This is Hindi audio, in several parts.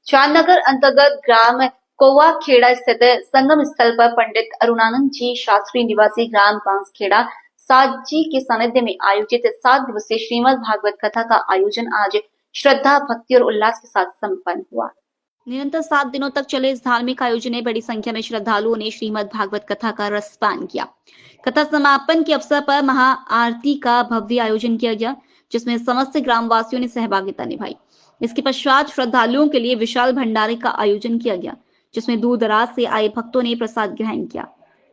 चांदनगर अंतर्गत ग्राम कोवाखेड़ा स्थित संगम स्थल पर पंडित अरुणानंद जी शास्त्री निवासी ग्राम बांसखेड़ा सात जी के सानिध्य में आयोजित 7 दिवसीय श्रीमद् भागवत कथा का आयोजन आज श्रद्धा, भक्ति और उल्लास के साथ संपन्न हुआ। निरंतर 7 दिनों तक चले इस धार्मिक आयोजन में बड़ी संख्या में श्रद्धालुओं ने श्रीमद् भागवत कथा का रसपान किया। कथा समापन के अवसर पर महा आरती का भव्य आयोजन किया गया, जिसमें समस्त ग्रामवासियों ने सहभागिता निभाई। इसके पश्चात श्रद्धालुओं के लिए विशाल भंडारे का आयोजन किया गया, जिसमें दूर दराज से आए भक्तों ने प्रसाद ग्रहण किया।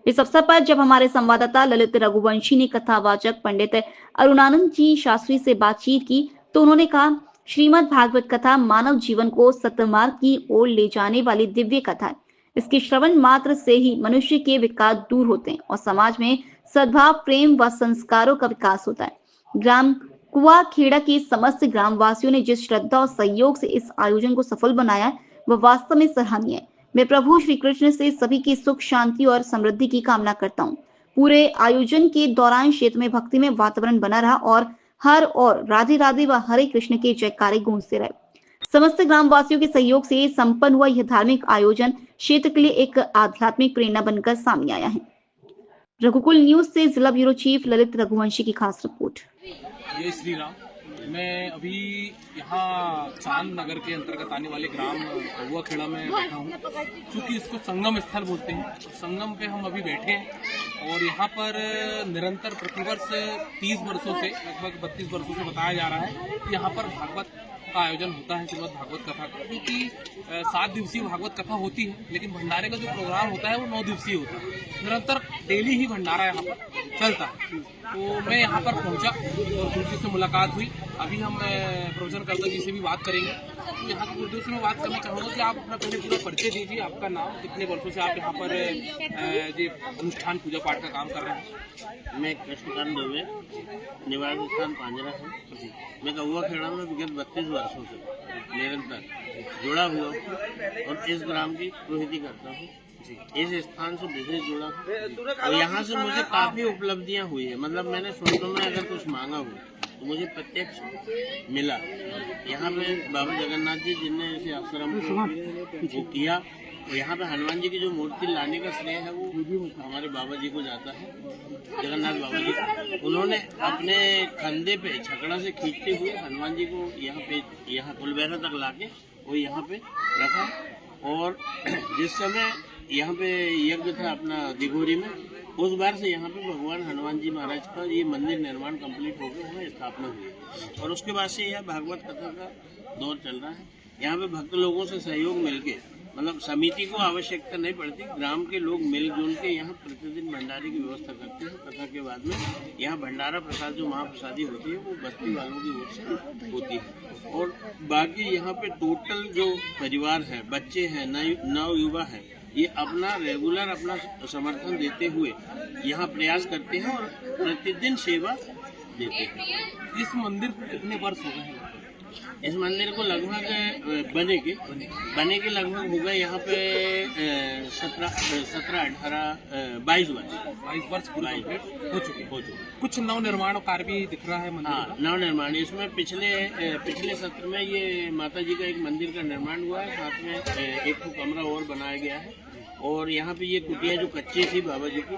इस अवसर पर जब हमारे संवाददाता ललित रघुवंशी ने कथावाचक पंडित अरुणानंद जी शास्त्री से बातचीत की, तो उन्होंने कहा, श्रीमद् भागवत कथा मानव जीवन को सत्मार्ग की ओर ले जाने वाली दिव्य कथा है। इसके श्रवण मात्र से ही मनुष्य के विकार दूर होते हैं और समाज में सद्भाव, प्रेम व संस्कारों का विकास होता है। ग्राम कुआखेड़ा के समस्त ग्रामवासियों ने जिस श्रद्धा और सहयोग से इस आयोजन को सफल बनाया है, वह वास्तव में सराहनीय है। मैं प्रभु श्री कृष्ण से सभी की सुख, शांति और समृद्धि की कामना करता हूँ। पूरे आयोजन के दौरान क्षेत्र में भक्ति में वातावरण बना रहा और हर और राधे राधे व हरे कृष्ण के जयकारे गूंजते रहे। समस्त ग्रामवासियों के सहयोग से संपन्न हुआ यह धार्मिक आयोजन क्षेत्र के लिए एक आध्यात्मिक प्रेरणा बनकर सामने आया है। रघुकुल न्यूज से जिला ब्यूरो चीफ ललित रघुवंशी की खास रिपोर्ट। जय श्री राम। मैं अभी यहाँ चांद नगर के अंतर्गत आने वाले ग्राम कुआखेड़ा में बैठा हूँ, क्योंकि इसको संगम स्थल बोलते हैं। संगम पे हम अभी बैठे हैं और यहाँ पर निरंतर प्रतिवर्ष 30 वर्षों से लगभग 32 वर्षों से बताया जा रहा है कि यहाँ पर भागवत का आयोजन होता है, श्रीमद् भागवत कथा का। क्योंकि 7 दिवसीय भागवत कथा होती है, लेकिन भंडारे का जो प्रोग्राम होता है वो 9 दिवसीय होता है। निरंतर डेली ही भंडारा यहाँ पर चलता है। तो मैं यहाँ पर पहुँचा और गुरुजी से मुलाकात हुई। अभी हम प्रोफेसर कर्ता जी से भी बात करेंगे। तो यहाँ के गुरुजी से मैं बात करना चाहूँगा कि आप अपना पहले पूरा परिचय दीजिए, आपका नाम, कितने वर्षों से आप यहाँ पर ये अनुष्ठान पूजा पाठ का काम कर रहे हैं। मैं कृष्णकांत दुबे, निवास स्थान पांजरा है। मैं कुआखेड़ा में विगत 32 वर्षों से निरंतर जुड़ा हुआ हूँ और इस ग्राम की पुरोहिती करता हूँ। इस स्थान से विशेष जुड़ा हूँ और यहाँ से मुझे काफी उपलब्धियाँ हुई है। मतलब मैंने स्वप्न में अगर कुछ मांगा हो तो मुझे प्रत्यक्ष मिला। यहाँ पे बाबा जगन्नाथ जी जिनने इसे आश्रम को किया, और यहाँ पे हनुमान जी की जो मूर्ति लाने का श्रेय है वो हमारे बाबा जी को जाता है, जगन्नाथ बाबा जी। उन्होंने अपने कंधे पे छकड़ा से खींचते हुए हनुमान जी को यहाँ पुलबैरा तक लाके वो यहाँ पे रखा। और जिस समय यहाँ पे यज्ञ था अपना दिघोरी में, उस बार से यहाँ पे भगवान हनुमान जी महाराज का ये मंदिर निर्माण कंप्लीट हो गया है, स्थापना हुई। और उसके बाद से यह भागवत कथा का दौर चल रहा है। यहाँ पे भक्त लोगों से सहयोग मिलके, मतलब समिति को आवश्यकता नहीं पड़ती, ग्राम के लोग मिलजुल के यहाँ प्रतिदिन भंडारे की व्यवस्था करते हैं। कथा के बाद में यहाँ भंडारा प्रसाद जो महाप्रसादी होती है वो बस्ती वालों की ओर से होती है। और बाकी यहाँ पे टोटल जो परिवार है, बच्चे हैं, नव युवा है, ये अपना रेगुलर अपना समर्थन देते हुए यहाँ प्रयास करते हैं और प्रतिदिन सेवा देते हैं। इस मंदिर को कितने वर्ष हो गए हैं? इस मंदिर को लगभग बने के लगभग हो गए यहाँ पे 17, 18, 22 वर्ष पूरा हो चुके। कुछ नव निर्माण कार्य भी दिख रहा है मंदिर। हाँ, नव निर्माण। इसमें पिछले सत्र में ये माता जी का एक मंदिर का निर्माण हुआ है, साथ में एक कमरा और बनाया गया है। और यहाँ पे ये कुटिया जो कच्ची थी बाबा जी की,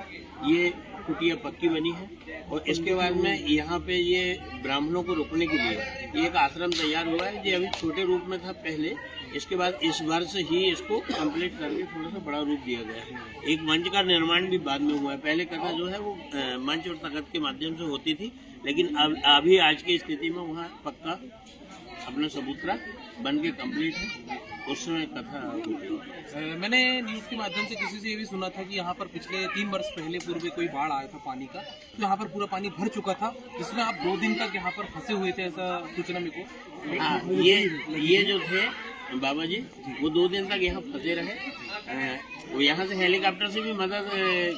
ये कुटिया पक्की बनी है। और इसके बाद में यहाँ पे ये ब्राह्मणों को रुकने के लिए एक आश्रम तैयार हुआ है। ये अभी छोटे रूप में था पहले, इसके बाद इस वर्ष ही इसको कंप्लीट करके थोड़ा सा बड़ा रूप दिया गया है। एक मंच का निर्माण भी बाद में हुआ है। पहले कथा जो है वो मंच और तख्त के माध्यम से होती थी, लेकिन अभी आज की स्थिति में वहाँ पक्का अपना सबूतरा बन के कम्प्लीट है। उस समय कथा होती है। मैंने न्यूज के माध्यम से किसी से ये भी सुना था कि यहाँ पर पिछले 3 वर्ष पहले पूर्व कोई बाढ़ आया था पानी का, तो यहाँ पर पूरा पानी भर चुका था, जिसमें आप 2 दिन तक यहाँ पर फंसे हुए थे, ऐसा सूचना मेरे को। हाँ, ये जो थे बाबा जी वो 2 दिन तक यहाँ फंसे रहे। वो यहाँ से हेलीकॉप्टर से भी मदद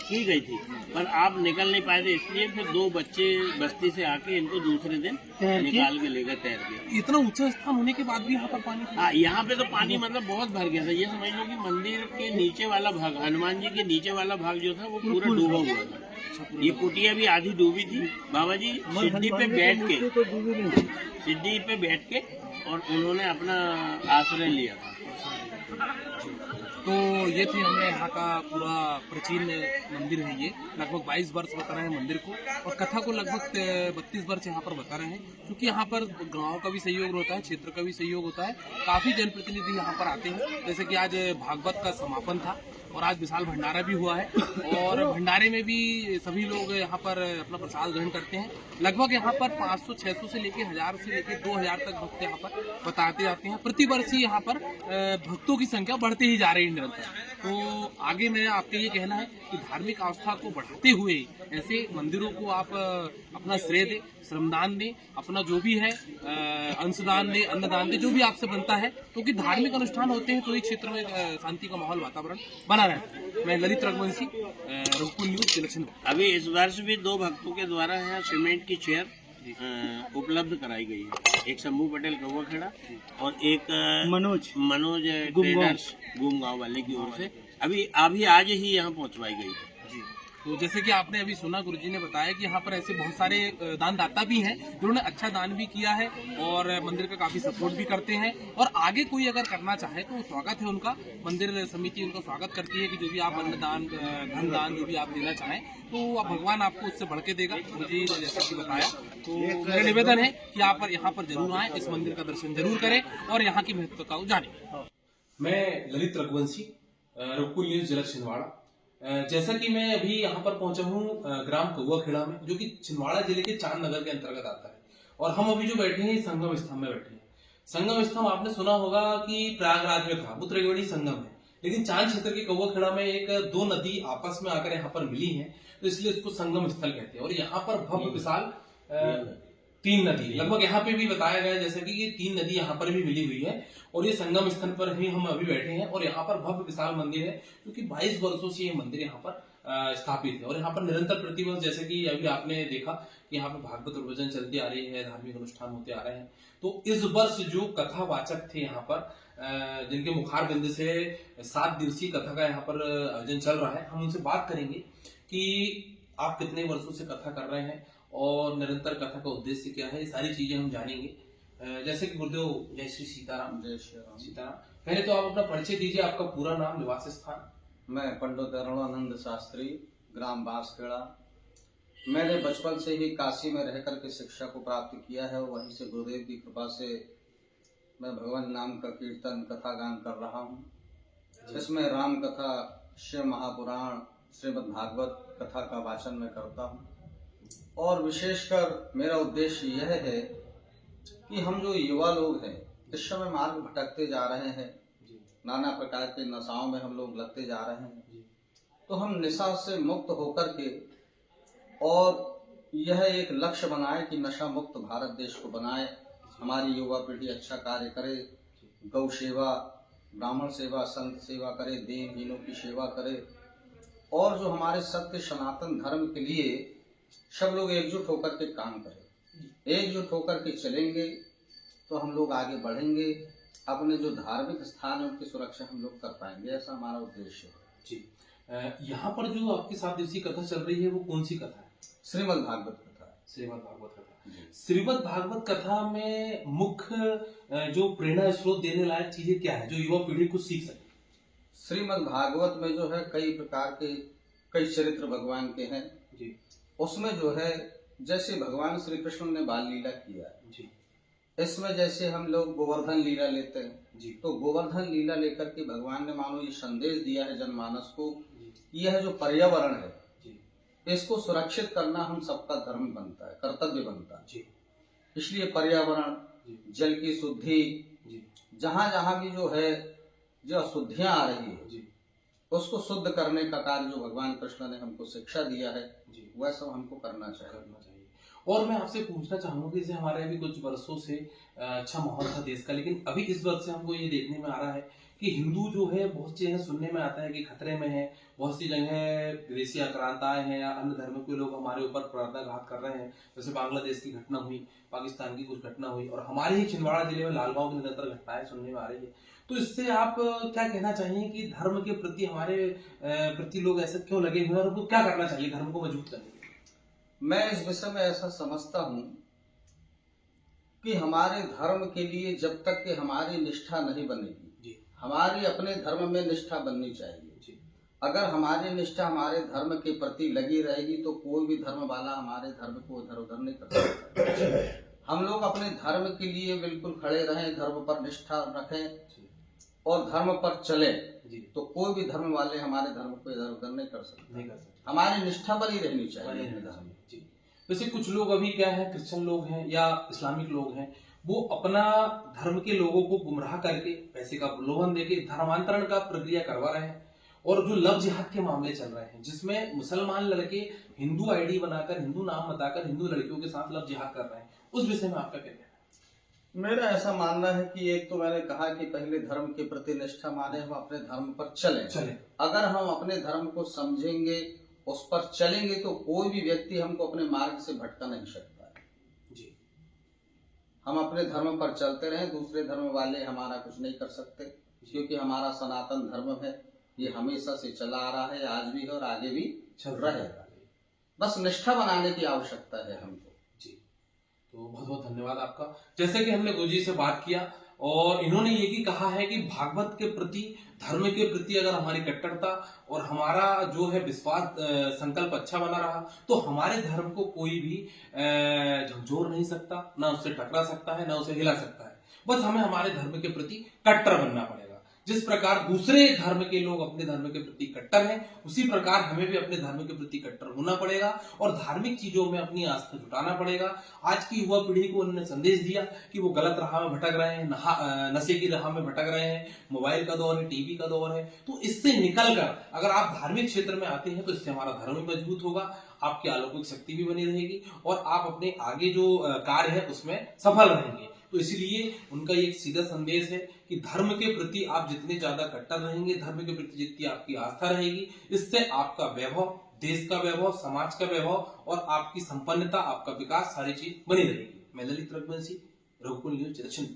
की गई थी, पर आप निकल नहीं पाए थे, इसलिए फिर 2 बच्चे बस्ती से आके इनको दूसरे दिन निकाल के ले गए तैर के। इतना ऊंचा स्थान होने के बाद भी यहाँ पर पानी? हाँ, यहाँ पे तो पानी मतलब बहुत भर गया था। ये समझ लो कि मंदिर के नीचे वाला भाग, हनुमान जी के नीचे वाला भाग जो था वो पूरा डूबा हुआ था। ये कुटिया भी आधी डूबी थी। बाबा जी सिद्धि पे बैठ के और उन्होंने अपना आश्रय लिया था। तो ये थे हमने यहाँ का पूरा प्राचीन मंदिर है। ये लगभग 22 वर्ष बता रहे हैं मंदिर को, और कथा को लगभग 32 वर्ष यहाँ पर बता रहे हैं, क्योंकि यहाँ पर गांव का भी सहयोग होता है, क्षेत्र का भी सहयोग होता है। काफी जनप्रतिनिधि यहाँ पर आते हैं, जैसे कि आज भागवत का समापन था और आज विशाल भंडारा भी हुआ है, और भंडारे में भी सभी लोग यहाँ पर अपना प्रसाद ग्रहण करते हैं। लगभग यहाँ पर 500-600 से लेके 1000 से लेके 2000 तक भक्त यहाँ पर बताते जाते हैं। प्रति वर्ष ही यहाँ पर भक्तों की संख्या बढ़ते ही जा रही है निरंतर। तो आगे मेरा आपका ये कहना है कि धार्मिक आस्था को बढ़ाते हुए ऐसे मंदिरों को आप अपना श्रेय दें, श्रमदान दें, अपना जो भी है अंशदान दें, अन्नदान दें, जो भी आपसे बनता है, क्योंकि धार्मिक अनुष्ठान होते हैं तो इस क्षेत्र में शांति का माहौल, वातावरण बना रहता है। मैं ललित रघुवंशी, रघुकुल न्यूज, इलेक्शन। अभी इस वर्ष भी 2 भक्तों के द्वारा यहाँ सीमेंट की चेयर उपलब्ध कराई गई है। एक शंभू पटेल कौवा खेड़ा और एक मनोज ट्रेडर्स गुमगांव वाले की ओर से अभी आज ही यहाँ पहुँचवाई गई है। तो जैसे कि आपने अभी सुना, गुरुजी ने बताया कि यहाँ पर ऐसे बहुत सारे दानदाता भी हैं जिन्होंने अच्छा दान भी किया है और मंदिर का काफी सपोर्ट भी करते हैं, और आगे कोई अगर करना चाहे तो स्वागत है उनका। मंदिर समिति उनका स्वागत करती है कि जो भी आप अन्नदान, धन दान जो भी आप देना चाहें, तो आप भगवान आपको उससे बढ़ के देगा। गुरुजी ने जैसा कि बताया, तो मेरा निवेदन है कि आप यहाँ पर जरूर आए, इस मंदिर का दर्शन जरूर करें और यहाँ की महत्वता को जाने। मैं ललित रघुवंशी, रघुकुल न्यूज, जिला छिंदवाड़ा। जैसा कि मैं अभी यहाँ पर पहुंचा हूँ ग्राम कौवा खेड़ा में, जो कि छिंदवाड़ा जिले के चांद नगर के अंतर्गत आता है, और हम अभी जो बैठे हैं संगम स्तंभ में बैठे हैं। संगम स्तंभ आपने सुना होगा कि प्रयागराज में था, वो त्रिवेणी संगम है, लेकिन चांद क्षेत्र के कौवा खेड़ा में एक 2 नदी आपस में आकर यहाँ पर मिली है, तो इसलिए इसको संगम स्थल कहते हैं। और यहाँ पर भव्य विशाल 3 नदी, लगभग यहाँ पे भी बताया गया जैसे कि ये 3 नदी यहाँ पर भी मिली हुई है, और ये संगम स्थल पर ही हम अभी बैठे हैं। और यहाँ पर भव्य विशाल मंदिर है, क्योंकि 22 वर्षों से ये मंदिर यहाँ पर स्थापित है, और यहाँ पर निरंतर प्रतिवर्ष, जैसे कि अभी आपने देखा कि यहाँ पर भागवत प्रवचन चलती आ रही है, धार्मिक अनुष्ठान होते आ रहे हैं। तो इस वर्ष जो कथावाचक थे यहाँ पर, जिनके मुखार बिंद से 7 दिवसीय कथा का यहाँ पर आयोजन चल रहा है, हम उनसे बात करेंगे कि आप कितने वर्षों से कथा कर रहे हैं और निरंतर कथा का उद्देश्य क्या है, ये सारी चीजें हम जानेंगे। जैसे कि गुरुदेव, जय श्री सीताराम। जय श्री राम। सीताराम। पहले तो आप अपना परिचय दीजिए, आपका पूरा नाम, निवास स्थान। मैं पंडित अरुणानंद शास्त्री, ग्राम बांसखेड़ा। मैंने बचपन से ही काशी में रहकर के शिक्षा को प्राप्त किया है, और वहीं से गुरुदेव की कृपा से मैं भगवान नाम का कीर्तन कथा गान कर रहा हूँ। इसमें राम कथा, शिव महापुराण, श्रीमद् भागवत कथा का वाचन मैं करता हूँ। और विशेषकर मेरा उद्देश्य यह है कि हम जो युवा लोग हैं, इस समय मार्ग भटकते जा रहे हैं, नाना प्रकार के नशाओं में हम लोग लगते जा रहे हैं, तो हम निशा से मुक्त होकर के और यह एक लक्ष्य बनाए कि नशा मुक्त भारत देश को बनाए, हमारी युवा पीढ़ी अच्छा कार्य करे, गौ सेवा, ब्राह्मण सेवा, संत सेवा करे, दीनहीनों की सेवा करे, और जो हमारे सत्य सनातन धर्म के लिए सब लोग एकजुट होकर के काम करें। एकजुट होकर के चलेंगे तो हम लोग आगे बढ़ेंगे, अपने जो धार्मिक स्थान है उनकी सुरक्षा हम लोग कर पाएंगे, ऐसा हमारा उद्देश्य है। जी, यहाँ पर जो आपकी 7 दिवसीय कथा चल रही है, वो कौन सी कथा है? श्रीमद् भागवत कथा। श्रीमद् भागवत कथा। श्रीमद् भागवत कथा में मुख्य जो प्रेरणा स्रोत देने लायक चीजें क्या है, जो युवा पीढ़ी को सीख सके? श्रीमद् भागवत में जो है कई प्रकार के कई चरित्र भगवान के हैं जी। उसमें जो है जैसे भगवान श्री कृष्ण ने बाल लीला किया जी, इसमें जैसे हम लोग गोवर्धन लीला लेते हैं जी, तो गोवर्धन लीला लेकर के भगवान ने मानो ये संदेश दिया है जनमानस को, यह जो पर्यावरण है जी, इसको सुरक्षित करना हम सबका धर्म बनता है, कर्तव्य बनता है। जी, इसलिए पर्यावरण, जल की शुद्धि, जी, जहाँ जहाँ भी जो है जो अशुद्धियाँ आ रही है जी, उसको शुद्ध करने का कार्य जो भगवान कृष्ण ने हमको शिक्षा दिया है जी, वह सब हमको करना चाहिए। और मैं आपसे पूछना चाहूंगा कि जैसे हमारे अभी कुछ वर्षों से अच्छा माहौल था देश का, लेकिन अभी इस वर्ष से हमको ये देखने में आ रहा है कि हिंदू जो है बहुत सी जगह सुनने में आता है कि खतरे में है, बहुत सी जगह विदेशी आक्रांत आए हैं या अन्य धर्म के लोग हमारे ऊपर प्रार्थनाघात कर रहे हैं। जैसे बांग्लादेश की घटना हुई, पाकिस्तान की कुछ घटना हुई, और हमारे ही छिंदवाड़ा जिले में लालगांव की निरंतर घटनाएं सुनने में आ रही है। तो इससे आप क्या कहना चाहिए कि धर्म के प्रति हमारे प्रति लोग ऐसे क्यों लगे हुए हैं, और उनको क्या करना चाहिए धर्म को मजबूत करने के लिए? मैं इस विषय में ऐसा समझता हूँ कि हमारे धर्म के लिए जब तक कि हमारी निष्ठा नहीं बनेगी, हमारी अपने धर्म में निष्ठा बननी चाहिए। अगर हमारी निष्ठा हमारे धर्म के प्रति लगी रहेगी तो कोई भी धर्म वाला हमारे धर्म को इधर उधर नहीं कर सकता। हम लोग अपने धर्म के लिए बिल्कुल खड़े रहें, धर्म पर निष्ठा रखें और धर्म पर चले तो कोई भी धर्म वाले हमारे धर्म को इधर उधर नहीं कर सकते। हमारी निष्ठा बनी रहनी चाहिए अपने धर्म में। वैसे कुछ लोग अभी क्या है, क्रिश्चियन लोग हैं या इस्लामिक लोग हैं, वो अपना धर्म के लोगों को गुमराह करके पैसे का प्रलोभन देके धर्मांतरण का प्रक्रिया करवा रहे हैं और जो लव जिहाद के मामले चल रहे हैं जिसमें मुसलमान लड़के हिंदू आईडी बनाकर, हिंदू नाम बताकर हिंदू लड़कियों के साथ लव जिहाद कर रहे हैं, उस विषय में आपका क्या कहना है? मेरा ऐसा मानना है कि एक तो मैंने कहा कि पहले धर्म के प्रति निष्ठा माने, हम अपने धर्म पर चले। अगर हम अपने धर्म को समझेंगे, उस पर चलेंगे तो कोई भी व्यक्ति हमको अपने मार्ग से भटका नहीं सकता है जी। हम अपने धर्म पर चलते रहें, दूसरे धर्म वाले हमारा कुछ नहीं कर सकते, क्योंकि हमारा सनातन धर्म है, ये हमेशा से चला आ रहा है, आज भी है और आगे भी रहेगा। बस निष्ठा बनाने की आवश्यकता है हमको। जी, तो बहुत बहुत धन्यवाद आपका। जैसे कि हमने गुरुजी से बात किया और इन्होंने ये भी कहा है कि भागवत के प्रति, धर्म के प्रति अगर हमारी कट्टरता और हमारा जो है विश्वास संकल्प अच्छा बना रहा तो हमारे धर्म को कोई भी झकझोर नहीं सकता, ना उससे टकरा सकता है, ना उसे हिला सकता है। बस हमें हमारे धर्म के प्रति कट्टर बनना पड़ेगा। जिस प्रकार दूसरे धर्म के लोग अपने धर्म के प्रति कट्टर हैं, उसी प्रकार हमें भी अपने धर्म के प्रति कट्टर होना पड़ेगा और धार्मिक चीजों में अपनी आस्था जुटाना पड़ेगा। आज की युवा पीढ़ी को उन्होंने संदेश दिया कि वो गलत राह में भटक रहे हैं, नशे की राह में भटक रहे हैं, मोबाइल का दौर है, टीवी का दौर है, तो इससे निकलकर अगर आप धार्मिक क्षेत्र में आते हैं तो इससे हमारा धर्म भी मजबूत होगा, आपकी अलौकिक शक्ति भी बनी रहेगी और आप अपने आगे जो कार्य है उसमें सफल रहेंगे। तो इसीलिए उनका एक सीधा संदेश है कि धर्म के प्रति आप जितने ज्यादा कट्टर रहेंगे, धर्म के प्रति जितनी आपकी आस्था रहेगी, इससे आपका वैभव, देश का वैभव, समाज का वैभव और आपकी संपन्नता, आपका विकास, सारी चीज बनी रहेगी। मैं ललित रघुवंशी, रघुकुल न्यूज दक्षिण।